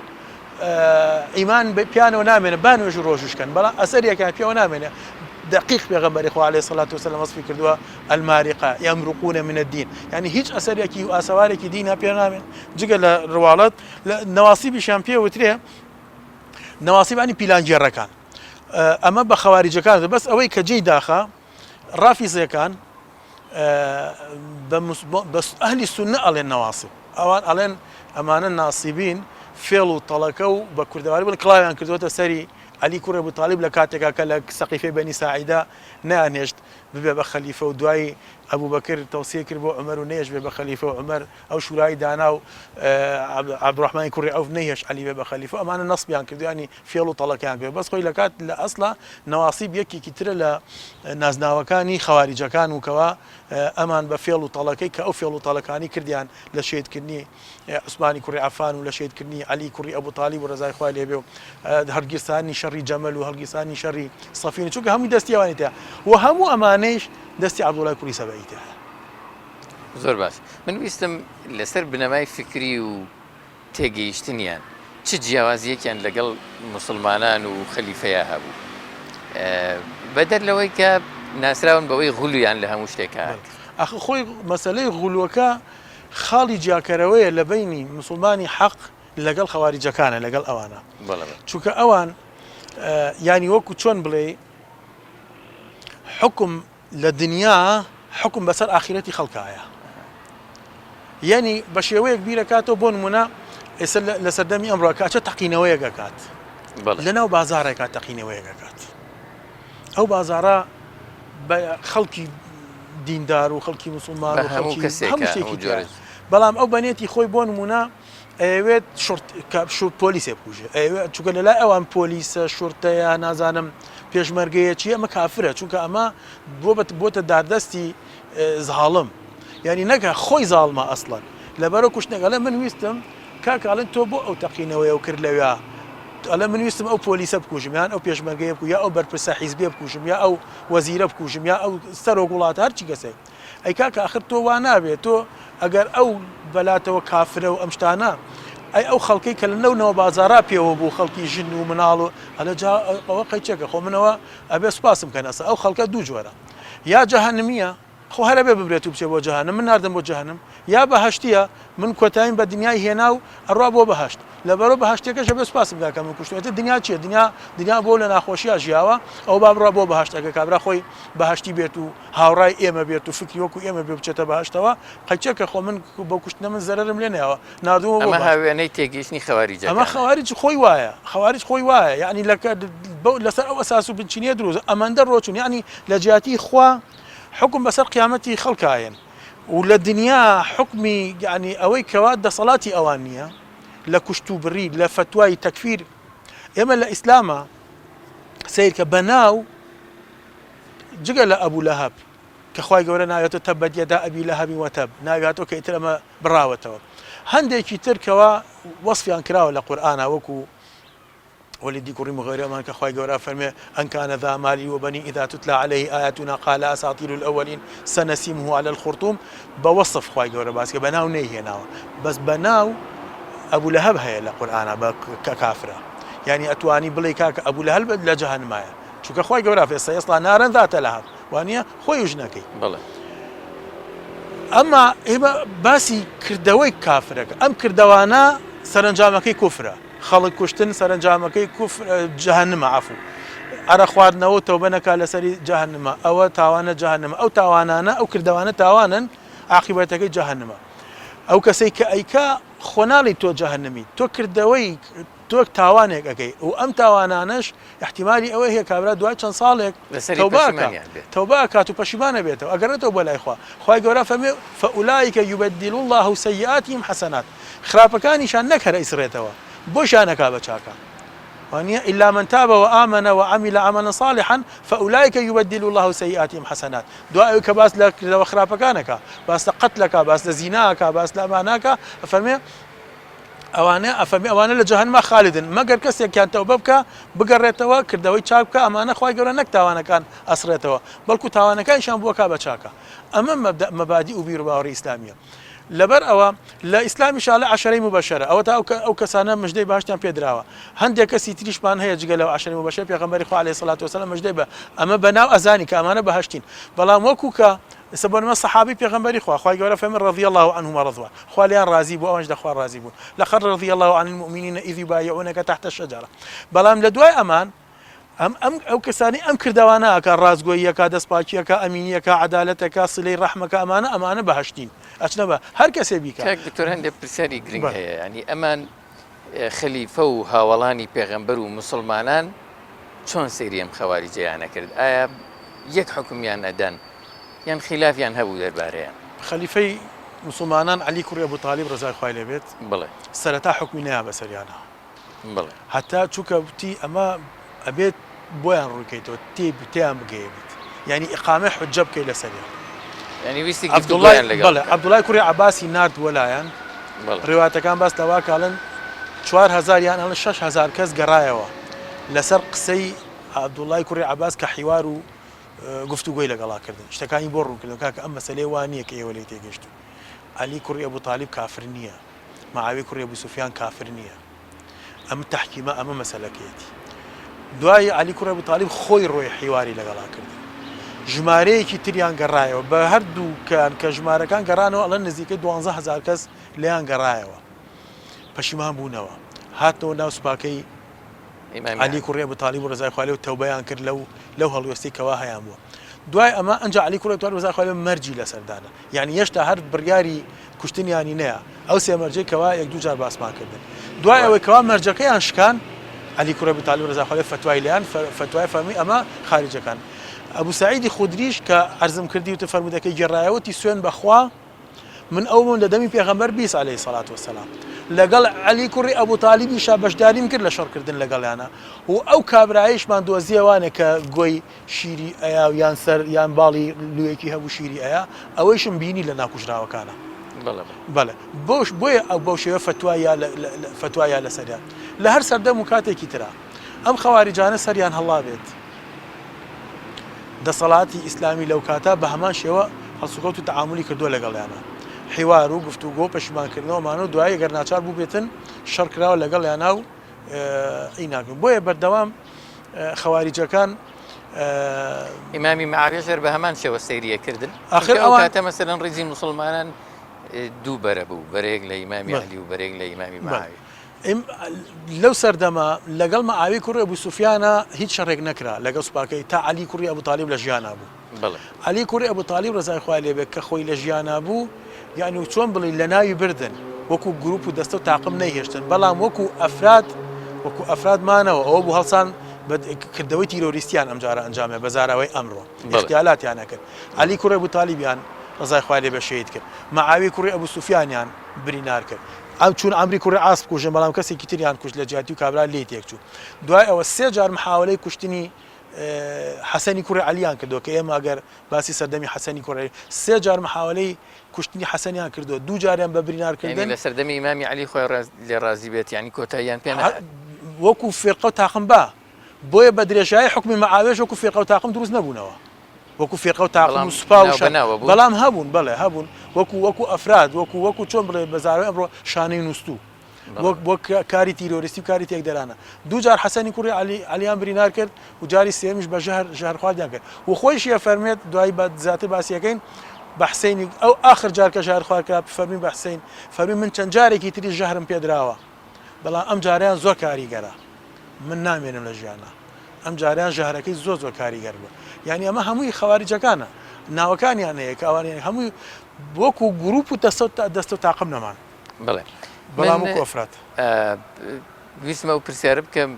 ئیمان پیانەوە نامێنە بانوێژ ڕۆژشکەن بەڵام ئەسەرێکیان پێوە نامێنێ دقیق پێغەمبەری خوا عەلەیهی سەڵات وسەلام وەسفی کردووە الماریقە یەمرقون من الدین یعنی هیچ ئەسەرێکی و ئاسەوارێکی دینە پێ نامێن جگە لە ڕواڵەت نەواسیبیشیان پێ وترێ نەواسیبانی پیلانگێڕەکان ئەمە بە خەواریجەکان بەس ئەوەی کە جێی داخە ڕافیزەکان بەس ئەهلی سونە ئەڵێن نەواسب ئەوان ئەڵێن ئەمانە ناسیبین فێڵ و تەڵەکە و بە کوردەواری بڵ کڵاویان کردوەتە سەری عەلی کوڕی ئەبوتالیب لە کاتێکا کە لە سەقیفەی بەنی ساعیدا نانێشت ببێ بە خەلیفە و دوای ئەبوو بەکر تەوسیە کرد بۆ عومەر و نەیەش بێ بە خەلیفە و عومەر ئەو شورای دانا و عەبدوڕەحمانی کوڕی ئەوف نەیەش عەلی بێ بە خەلیفە ئەمانە نەسبیان کرد ینی فێڵ و تەڵەکیان کرد بەس خۆی لە کات لە ئەسڵا نەواسیب یەکێکی ترە لە نازناوەکانی خەواریجەکان و کەوا ئەمان بە فێڵ و تەڵەکەی کە ئەو فێڵ و تەڵەکانی کردیان لە شێتکردنی عوسمانی کوڕی عەفان و لە شێتکردنی عەلی کوڕی ئەبوو تالیب و ڕەزای خوای لێبێ و هەڵگیرسانی شەڕی جەمەل و هەڵگیرسانی شەڕی سەفینە چونکە هەمووی دەستی ئەوانی تەیە و هەموو ئەمانەیش دەستی عەبدوڵای کوڕی سەبەیی تەیە. زۆر باش من ویستم لەسەر بنەمای فکری و تێگەیشتنیان چ جیاوازیەکیان لەگەڵ مسلمانان و خەلیفەیە هەبوو بەدەر لەوەی کە ناسراون بەوەی غولیان لە هەموو شتێکە ئەخ خۆی مەسەلەی غولوەکە خاڵی جیاکەرەوەیە لە بینی مسلمانی حەق لەگەڵ خەواریجەکانە لەگەڵ ئەوانە چونکە ئەوان ینی وەکو چۆن بڵێ حکم لە دنیا حکم بەسەر ئاخرەتی خەڵکایە یعنی بە شێوەیەک بیرەکاتەوە بۆ نمونە ئێستا لە سەردەمی ئەمڕۆ کاچە تەقینەوەیەکەکات لەناو بازارێکات تەقینەوەیەکەکات ئەو بازارە بە خەڵکی دیندار و خەڵکی مسلمان و هەموو شتێکی بەڵام ئەو بەنێتی خۆی بۆ نمونە ئەوێت پۆلیسێ بکوژێ چونکە لەلای ئەوان پۆلیسە شورتەیە نازانم پێشمەرگەیە چی ئەمە کافرە چونکە ئەمە بۆتە دادەستی زاڵم ینی نەکە خۆی زاڵمە ئەسڵەن لەبەرە کوشتنەگەڵە من ویستم کاکڵێن تۆ بۆ ئەو تەقینەوەی و کرد لەوێ ئەلە من ویستم ئەو پۆلیسە بکوژم یان ئەو پێشمەرگەیە بکو یا ئەو بەرپرسە حیزبێ بکوژم یا ئەو وەزیرە بکوژم یا ئەو سەرۆک وڵاتە هەرچی کەسێک ئەی کاکە ئاخر تۆ وا نابێت تۆ ئەگەر ئەو بەلاتەوە کافرە و ئەم شتانە ئەی ئەو خەڵکەی کە لە نەونەوە بازارا پێوە بوو خەڵکی ژن و مناڵ و هەلە جا ئەوە قەیچێکە خۆ منەوە ئەبێ سوپاسم کەنەسە ئەو خەڵکە دوو جۆرە یا جەهەنمیە خۆ هەرە بێ ببرێت و بچێ بۆ جەهەنم من ناردم بۆ جەهەنم یا بەهەشتیە من کۆتاییم بە دنیای هێنا و ئەڕوا بۆ بەهەشت لەبەرەوە بەهەشتێکەش بێ سوپاسم کاکە من کوشتوێتە دنیا چییە دنیا بۆ لە ناخۆشیە ژیاوە ئەو با بڕوا بۆ بەهەشتەکە کابرا خۆی بەهەشتی بێت و هاوڕای ئێمە بێت و فکری وەکو ئێمە بێ بچێتە بەهەشتەوە قەیچێکە خۆ من بۆ کوشتنە من زەرەرم لێ نەوە ناردووە ئەمە هاوێنەی تێگەیشتنی خەواریجە ئەمە خەواریج خۆی وایە خەواریج خۆی وایە یعنی لەسەر ئەو ئەساس و بنچینیە دروست ئەمەندە ڕۆچون یعنی لە جیاتی خوا حکم بەسەر قیامەتی خەڵکایەن و لە دنیا حکمی یعنی ئەوەی کەوا دەسەڵاتی ئەوان نییە لە کوشت و بڕی لە فتوای تەکفیر ئێمە لە ئیسلامە سیر کە بەناو جگە لە ئەبوو لەهەب کە خوای گەورە ناوێتە تەبەت یەدا ئەبی لەهەبی وەتەب ناوێتەوە کە ئیتر ئەمە بڕاوەتەوە هەندێکی تر کەوا وەصفیان کراوە لە قورئانە وەکو ولدي كريم غير ما كخواي جورا فرمي أن كان ذا مال وبني إذا تتلى عليه آياتنا قال أساطير الأولين سنسيمه على الخرطوم بوصف خواي جورا بس بناو نيه ناو بس بناو أبو لهب هي القرآن ككافرة يعني أتواني بلي كاك أبو لهب لجهنم مايا شو كخواي جورا في سيصلى نارا ذات لهب وانيا خوي وجنكي بلى أما إما باسي كردوي كافرة أم كردوانا سرنجامكي كفرة خەڵک کوشتن سەرنجامەکەی جەهەنمە عەفوو ئەرە خواردنەوە تەوبە نەکا لەسەری جەهەنمە ئەوە تاوانە جەهەنمە ئەو تاوانانە ئەو کردەوانە تاوانن عاقیبەتەکەی جەهەنمە ئەو کەسەی کە ئەیکا خۆ ناڵی تۆ جەهەنمی تۆ کردەوەی تۆ تاوانێک ئەەکەی و ئەم تاوانانەش احتیمالی ئەوە هەیە کابرا دوای چەند ساڵێک تەوبە کات و پەشیمانە بێتەوە ئەگەرێتەوە بۆ لای خوا خوای گەورە فەرمێ فەئولایکە یوبەدیل الله سەیئاتیهم حەسەنات خراپەکانیشان نەکەرە ئیسرێتەوە بوشانك بچاكا وانيا إلا من تاب وآمن وعمل عملا صالحا فأولئك يبدل الله سيئاتهم حسنات دعائك باس لك وخرافكانك باس لقتلك باس لزناك باس لأمانك أفرمي أوانا لجهنم خالد ما قر كسي كان توببك بقريتوا كردوي تشابك أمانة خواي قرا نك تاوانا كان أسريتوا بلكو تاوانا كان شان بوكا بچاكا أمام مبادئ بيرباوري إسلامية لەبەر ئەوە لە ئیسلامی شاڵە عەشەرەی مبەشەرە ئەوە تا ئەو کەسانە مژدەی باشتیان پێدراوە هەندێک کەسی تریشمان هەیە جگە لەو عەشەرەی مبەشەر پێغەمبەری خوا عەلەیهی سەڵات وسەلام مژدەی بە ئەمە بەناو ئەزانی کە ئەمانە بەهەشتین بەڵام وەکو کە سەبەنمە سەحابی پێغەمبەری خوا خوای گەورە فەرمێ رەضی الله عنهم ورضوا خوا لێیان ڕازی بوو ئەوەش دەخوا ڕازی بوون لەقەد رضي الله عن المؤمنين إذ يبايعونك تحت الشجرة بەڵام لە دوای ئەمان ئەو کەسانی ئەم کردەوانەکە ڕازگۆییەکە دەستپاکیەکە ئەمینیەکە عەدالەتەکە سلەی ڕەحمەکە ئەمانە بەهەشتین ئەچنە بە هەر کەسێ بیکە دکتۆر هەندێک پرسیاری گرنگ هەیە ینی ئەمان خەلیفە و هاوڵانی پێغەمبەر و مسلمانان چۆن سەیری ئەم خەواریجەیانە کرد ئایا یەک حکمیان ئەدەن یان خلافیان هەبوو دەربارەیە. خەلیفەی مسلمانان علی کوڕی ئەبوو تالیب ڕزای خوای لێبێت بڵێ سەرەتا حکمی نیا بەسەریانە بڵێ هەتا چووکە وتی ئەمە ئەبێت بۆیان ڕووکەیتەوە تێیان بگەیەبێت یعنی ئیقامە حجە بکەیت لەسەریان ینی ویستی عەبدوڵای گفتوگۆیان بەڵێ لەگەڵ عەبدوڵای کوڕی عەباسی ناردووە لایەن بڵێ ڕێواتەکان باس لەوا کاڵن 4000 یان ئەڵە 6000 کەس گەڕایەوە لەسەر قسەی عەبدوڵای کوڕی عەباس کە حیوار و گفتوگۆی لەگەڵاکردن شتەکانی بۆ ڕووکردن کاکە ئەم مەسەلەی وان نییە کە ئێوە لێی تێگەشتون علی کوڕی ئەبوو تالیب کافر نییە معاویە کوڕی ئەبوو سوفیان کافر نییە ئەم تەحکیمە ئەمە مەسەلەکەیەتی دوای علی کوڕی ئەبوو تالیب خۆی ڕۆی حیواری لەگەڵا کردن ژمارەیەکی تریان گەڕایەوە بە هەردووکان کە ژمارەکان گەڕانەوە ئەڵەن نزیکەی 12000 کەس لێیان گەڕایەوە پەشیمان بوونەوە هاتەوە ناو سوپاکەی علی کوڕی ئەبوو تالیب و ڕزای خوای لێ و تەوبەیان کرد لەو هەڵوێستی کەوا هەیان بووە دوای ئەمە ئەنج علی کوڕی تالیب و ڕزای خوای لێ مەرجی لەسەردانە یعنی هێشتا هەر بڕیاری کوشتنیانی نەیە ئەو سێ مەرجەی کەوا یەک دوو جار باسمان کردن دوای ئەوەی کەوا مەرجەکەیان شکان علی کوڕی ئەبوو تالیب و ڕزای خوای لێ فتوای لیان فتوای فەرمی ئەمە خارجەکان ئەبوو سعیدی خودریش کە عەرزم کردی وتە فەرمودەکەی گێڕایەوەتی سوێن بەخوا من ئەوم لە دەمی پێغەمبەر بیست عەلەیهی سەڵات وەسەلام لەگەڵ علی کوڕی ئەبوو تالیبیشا بەشداریم کرد لە شەڕکردن لەگەڵیانە و ئەو کابرایشمان دۆزیەوانە کە گۆی شیری ئەیا یان سەر یان باڵی لوەیەکی هەبوو شیری ئەیە ئەوەیشم بینی لە ناکوژراوەکانە بەڵێ بۆیە ئەو بەو شێوە فتوایە لەسەریان لە هەر سەردەم و کاتێکی ترا ئەم خەواریجانە سەریان هەڵا بێت دەسەڵاتی ئیسلامی لەو کاتە بە هەمان شێوە هەڵسوکەوت و تەعاملی کردووە لەگەڵیانە حیوار و گفتوگۆ پەشیمانکردنەوەمانە و دوای گەر ناچار بوو بێتن شەڕ کراوە لەگەڵ یانە و ئیناکردن بۆیە بەردەوام خەواریجەکان ئیمامی معاویەش بە هەمان شێوە سەیریەکردن ئاخر ئەو کاتە مەسەلەن ڕیزی موسڵمانان دوو بەرە بوو بەرێک لە ئیمامی عەلی و بەرێک لە ئیمامی معاویە لەو سەردەما لەگەڵ معاویە کوڕی ئەبوو سوفیانە هیچ شەڕێک نەکرا لەگەڵ سوپاکەی تا علی کوڕی ئەبوو تالیب لە ژیانە بوو علی کوڕی ئەبوو تالیب ڕزای خوای لێبێت کە خۆی لە ژیانە بوو یعنی چۆن بڵێ لە ناوی بردن وەکو گروپ و دەستە و تاقم نەیهێشتن بەڵام وەکو ئەفرادمانەوە ئەوە بوو هەڵسان کردەوەی تیرۆریستیان ئەمجارە ئەنجامێ بە زاراوەی ئەمڕۆ اختیالاتیان نەکرد علی کوڕی ئەبوو تالیبیان ڕزای خوای لێبێ شەهید کرد معاویە کوڕی ئەبوو سوفیانیان برینار کرد ئەو چون ئەمری کوڕی عاس کوژن بەڵام کەسێکی تریان کوشت لە جیاتی و کابرا لێ تێکچوو دوای ئەوە سێ جار محاولەی کوشتنی حەسەنی کوڕی عەلییان کردو کە ئێمە ئەگەر باسی سەردەمی حەسەنی کوڕی سێ جار محاولەی کوشتنی حەسەنیان کردو دوو جاریان بە برینارکردن لە سەردەمی ئیمامی عەلی خۆی لێ ڕازی بێت یعنی کۆتاییان پێ وەکو فێرقە و تاقم با بۆیە بە درێژایی حکمی مەعاوێش وەکو فێرقە و تاقم دروست نەبوونەوە وەکو فێرقە و تاقم و سوپا و بەڵام هەبوون بەڵێ هەبوون وەکو ئەفراد وەکو چۆن بڵێ بە زاراوی ئەمڕۆ شانەی نووسوو وەک کاری تیرۆریستی و کاری تێکدەرانە دوو جار حەسەنی کوڕی عەلییان برینار کرد و جاری سێمیش بە ژەهر خواردیان کرد و خۆیشیە فەرمێت دوای بە زیاتر باسیەکەین بە حسەینی ئەو ئاخر جار کە ژەهر خوارد کرا فەرمی بە حسەین فەرمی من چەند جارێکی تری ژەهرم پێدراوە بەڵام ئەم جاریان زۆر کاریگەرە من نامێنم لە ژیانە ئەم جاریان ژەهرەکەی زۆر کاریگەر بوو یعنی ئەمە هەمووی خەواریجەکانە ناوەکانیان هەیە کە ئەوانیان هەمووی وەکو گروپ و دەستە و تاقم نەمان بڵێ بەڵام وەکو ئەفراد ویستمە و پرسیارە بکەم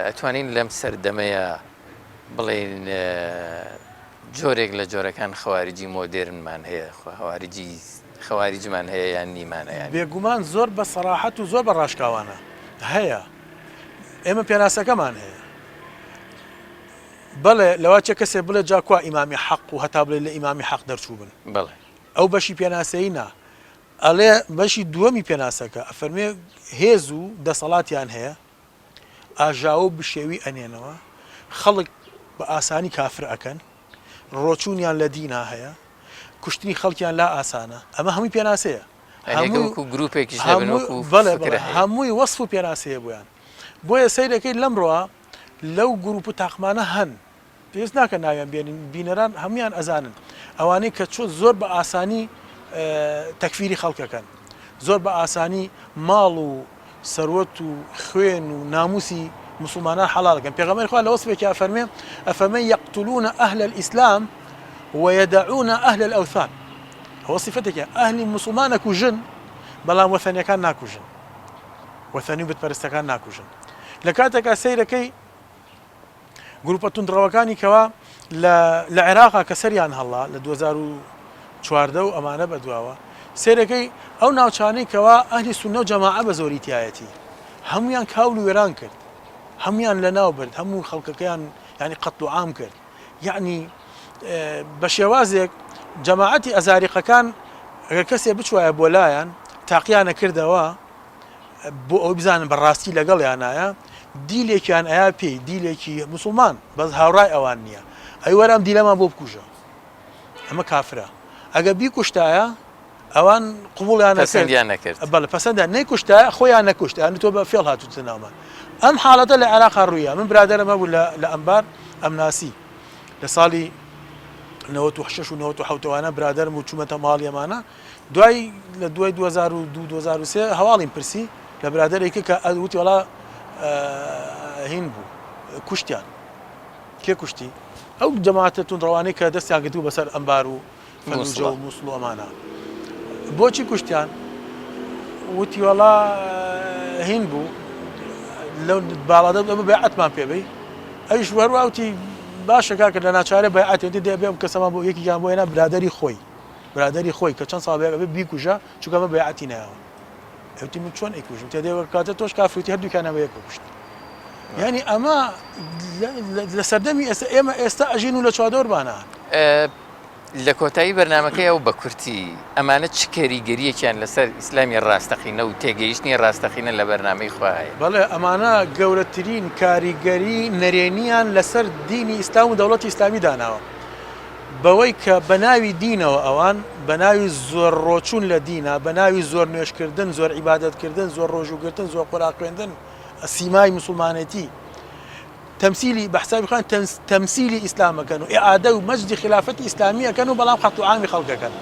ئەتوانین لەم سەردەمەیە بڵێن جۆرێک لە جۆرەکان خەواریجی مۆدێرنمان هەیە خەواریجمان هەیە یان نیمانە یان بێگومان زۆر بە سەراحەت و زۆر بە ڕاشکاوانە هەیە ئێمە پێناسەکەمان هەیە بەڵێ لەوا چه کەسێ بڵێ جاکوا ئیمامی حەق و هەتا بڵێ لە ئیمامی حەق دەرچوو بن بڵێ ئەو بەشی پێناسەیی نا ئەڵێ بەشی دووەمی پێناسەکە ئەفەرمێ هێز و دەسەڵاتیان هەیە ئاژاوە بشێوی ئەنێنەوە خەڵک بە ئاسانی کافر ئەکەن ڕۆچوونیان لە دینا هەیە کوشتنی خەڵکیان لا ئاسانە ئەمە هەمووی پێناسەیە گروپێکیش هەمووی وەصف و پێناسەیە بوویان بۆیە سەیرەکەی لەمڕۆوە لەو گروپ و تاقمانە هەن پێویست ناکە ناویان بێنین بینەران هەمویان ئەزانن ئەوانەی کە چۆن زۆر بە ئاسانی تەکفیری خەڵکەکەن زۆر بە ئاسانی ماڵ و سەروەت و خوێن و ناموسی مسلمانان حەڵالەکەن پێغەمبەری خوا لە وەسفێکی ئەفەرمێ یەقتلون ئەهل الئیسلام ويدعون أهل الأوثان هو صفتك أهل مسلمان كوجن بلا وثني كان ناكوجن وثني بتبرستكان ناكوجن لكاتك سيركي جروبة تندروكاني كوا لە عێراقا کە سەریان هەڵا لە 2014 و ئەمانە بەدواوە سێرەکەی ئەو ناوچانەی کەوا ئەهلی سونە و جەماعە بە زۆری تایەتی هەمویان کاول و وێران کرد هەمویان لە ناو برد هەموو خەڵکەکەیان ینی قەت و عام کرد یعنی بە شێوازێک جەماعەتی ئەزاریقەکان ئەگەر کەسێ بچوایە بۆ لایەن تاقییانە کردەوە بۆ ئەو بزانن بەڕاستی لەگەڵیانایە دیلێکیان ئەیا پێی دیلێکی موسڵمان بەس هاوڕای ئەوان نییە ئەی وەرام دیلەمان بۆ بکوژە ئەمە کافرە ئەگە بیکوشتایە ئەوان قوبوڵیان نەکرد بەڵێ پەسەندە نەیکوشتایە خۆیان نەکوشت ئەن تۆ بە فێڵ هاتوتە ناومان ئەم حاڵەتە لە عێراقا ڕوویە من برادەرەمە بوو لە ئەمبار ئەم ناسی لە ساڵی 96 و 97وانە برادرم و چوومەتە ماڵی ئەمانە دوای لە دوای 2002 هەواڵیم پرسی لە برادێکی کە وتی وڵا هین بوو کوشتیان کێ کوشتی ئەو جەماعەتە توندڕەوانەی کە دەستیان گرتووە بەسەر ئەمبار و فەلوجە و مووسڵ و ئەمانە بۆچی کوشتیان وتی وەڵا هین بوو لەو باڵادە ئەمە بەیعەتمان پێبەی ئەویش وەروەوتی باشە کاکە لە ناچارە بەیعەتێتی دەبێ کەسەمان بۆ یەکیان بۆ هێنا برادەری خۆی کە چەند ساڵ بێ بیکوژە چونکە ئەمە بەیعەتی نایەوە ئەوتی من چۆن ئەیکوژم تێدێ کاتە تۆش کافروتی هەردووکانەوە یەکە کوشت یعنی ئەمە لە سەردەمی ئێمە ئێستا ئەژین و لە چوادۆربانە لە کۆتایی بەرنمەکەی ئەو بە کورتی ئەمانە چ کاریگەریەکیان لەسەر ئیسلامی ڕاستەقینە و تێگەیشتنی ڕاستەقینە لە بەرنامەی خۆیە بەڵێ ئەمانە گەورەترین کاریگەری نەرێنیان لەسەر دینی ئیسلام و دەوڵەتی ئیسلامی داناوە بەوەی کە بە ناوی دینەوە ئەوان بە ناوی زۆر ڕۆچوون لە دینە بە ناوی زۆر نوێشکردن زۆر عیبادەتکردن زۆر ڕۆژوگرتن زۆر قورآن خوێندن سیمای موسڵمانەتی تەمسیلی بەحسابی خۆیان تەمسیلی ئیسلامەکەن و ئیعادە و مەجدی خلافەتی ئیسلامیەکەن و بەڵام خەت و عامی خەڵکەکەن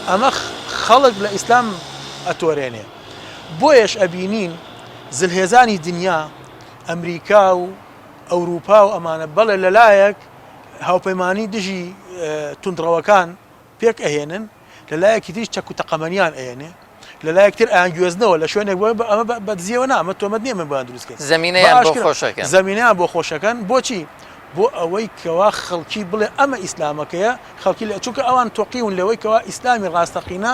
ئەمە خەڵک لە ئیسلام ئەتۆرێنێ بۆیەش ئەبینین زلهێزانی دنیا ئەمریکا و ئەوروپا و ئەمانە بەڵێ لەلایەک هاوپەیمانی دژی توندڕەوەکان پێک ئەهێنن لەلایەکی دیش چەک و تەقەمەنیان ئەهێنێ لەلایەکتر ئەیان گوێزنەوە لە شوێنێک ئەمە بەدزیەوە نامە تۆمەت نییە من بۆیان دروستکەین زەمینەیان بۆ خۆشەکەن بۆچی بۆ ئەوەی کەوا خەڵکی بڵێ ئەمە ئیسلامەکەیە خەڵکی لە چونکە ئەوان تۆقیون لەوەی کەوا ئیسلامی ڕاستەقینە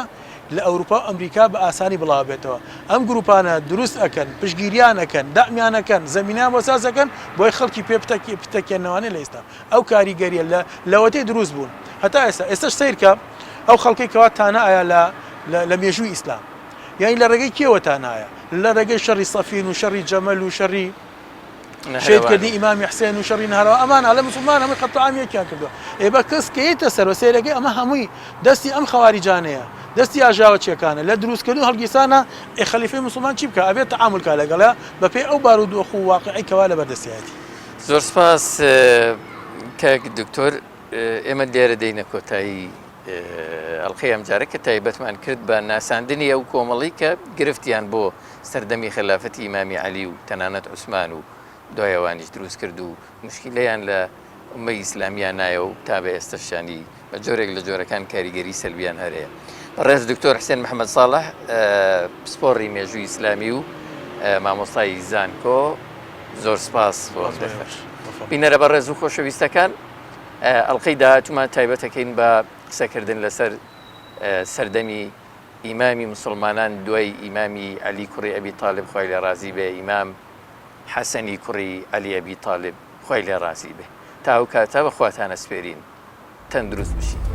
لە ئەوروپا و ئەمریکا بە ئاسانی بڵاوبێتەوە ئەم گروپانە دروست ئەکەن پشگیریان ئەکەن دامیانەکەن زەمینیان بۆ سازەکەن بۆی خەڵکی پێ پتەکێنەوانێ لە ئێستا ئەو کاریگەریە لەوەتەی دروست بوون هەتا ئێستاش سیرکە ئەو خەڵکی کەوا تانە ئایا لە مێژووی ئیسلام یعنی لە ڕێگەی کێوە تانایە لە ڕێگەی شەڕی سەفین و شەڕی جەمەل و شەڕی شێتکردی ئیمامی حسێن و شەڕی نهەڕەوە ئەمانە لە موسڵمان ئەمە خەت و عامیەکیان کردووە ئێ بە کەس کەیتە سەر وە سەیرەکەی ئەمە هەمووی دەستی ئەم خەواریجانەیە دەستی ئاژاوەچیەکانە لە دروستکردن هەڵگیرسانە خەلیفەی موسڵمان چی بکە ئەبێت تەعاملکە لەگەڵە بەپێی ئەو بارودۆخ و واقعی کەوا لە بەردەستیەتی زۆر سپاس کاک دکتۆر ئێمە لێرە دەینە کۆتایی ئەڵقەی ئەمجارە کە تایبەتمان کرد بە ناساندنی ئەو کۆمەڵی کە گرفتیان بۆ سەردەمی خلافەتی ئیمامی عەلی و تەنانەت عوسمان و دوایەوانیش دروست کرد و مشکلەیان لە ئومەی ئیسلامیان نایە و تا بە ئێستاشانی بە جۆرێک لە جۆرەکان کاریگەری سەلبیان هەرەیە ڕێز دکتۆر حسێن محەممەد ساڵح پسپۆڕی مێژووی ئیسلامی و مامۆستای زانکۆ زۆر سپاس بینەرە بە ڕێز و خۆشەویستەکان ئەڵقەی داهاتوومان تایبەتەکەین بە قسەکردن لەسەر سەردەمی ئیمامی مسلمانان دوای ئیمامی عەلی کوڕی ئەبی تاالب خۆی لێ ڕازی بێ ئیمام حەسەنی کوڕی عەلی ئەبی تاالب خۆی لێ ڕازی بێ تا ئەو کاتە بەخواتانە سپێرین تەندروست بشین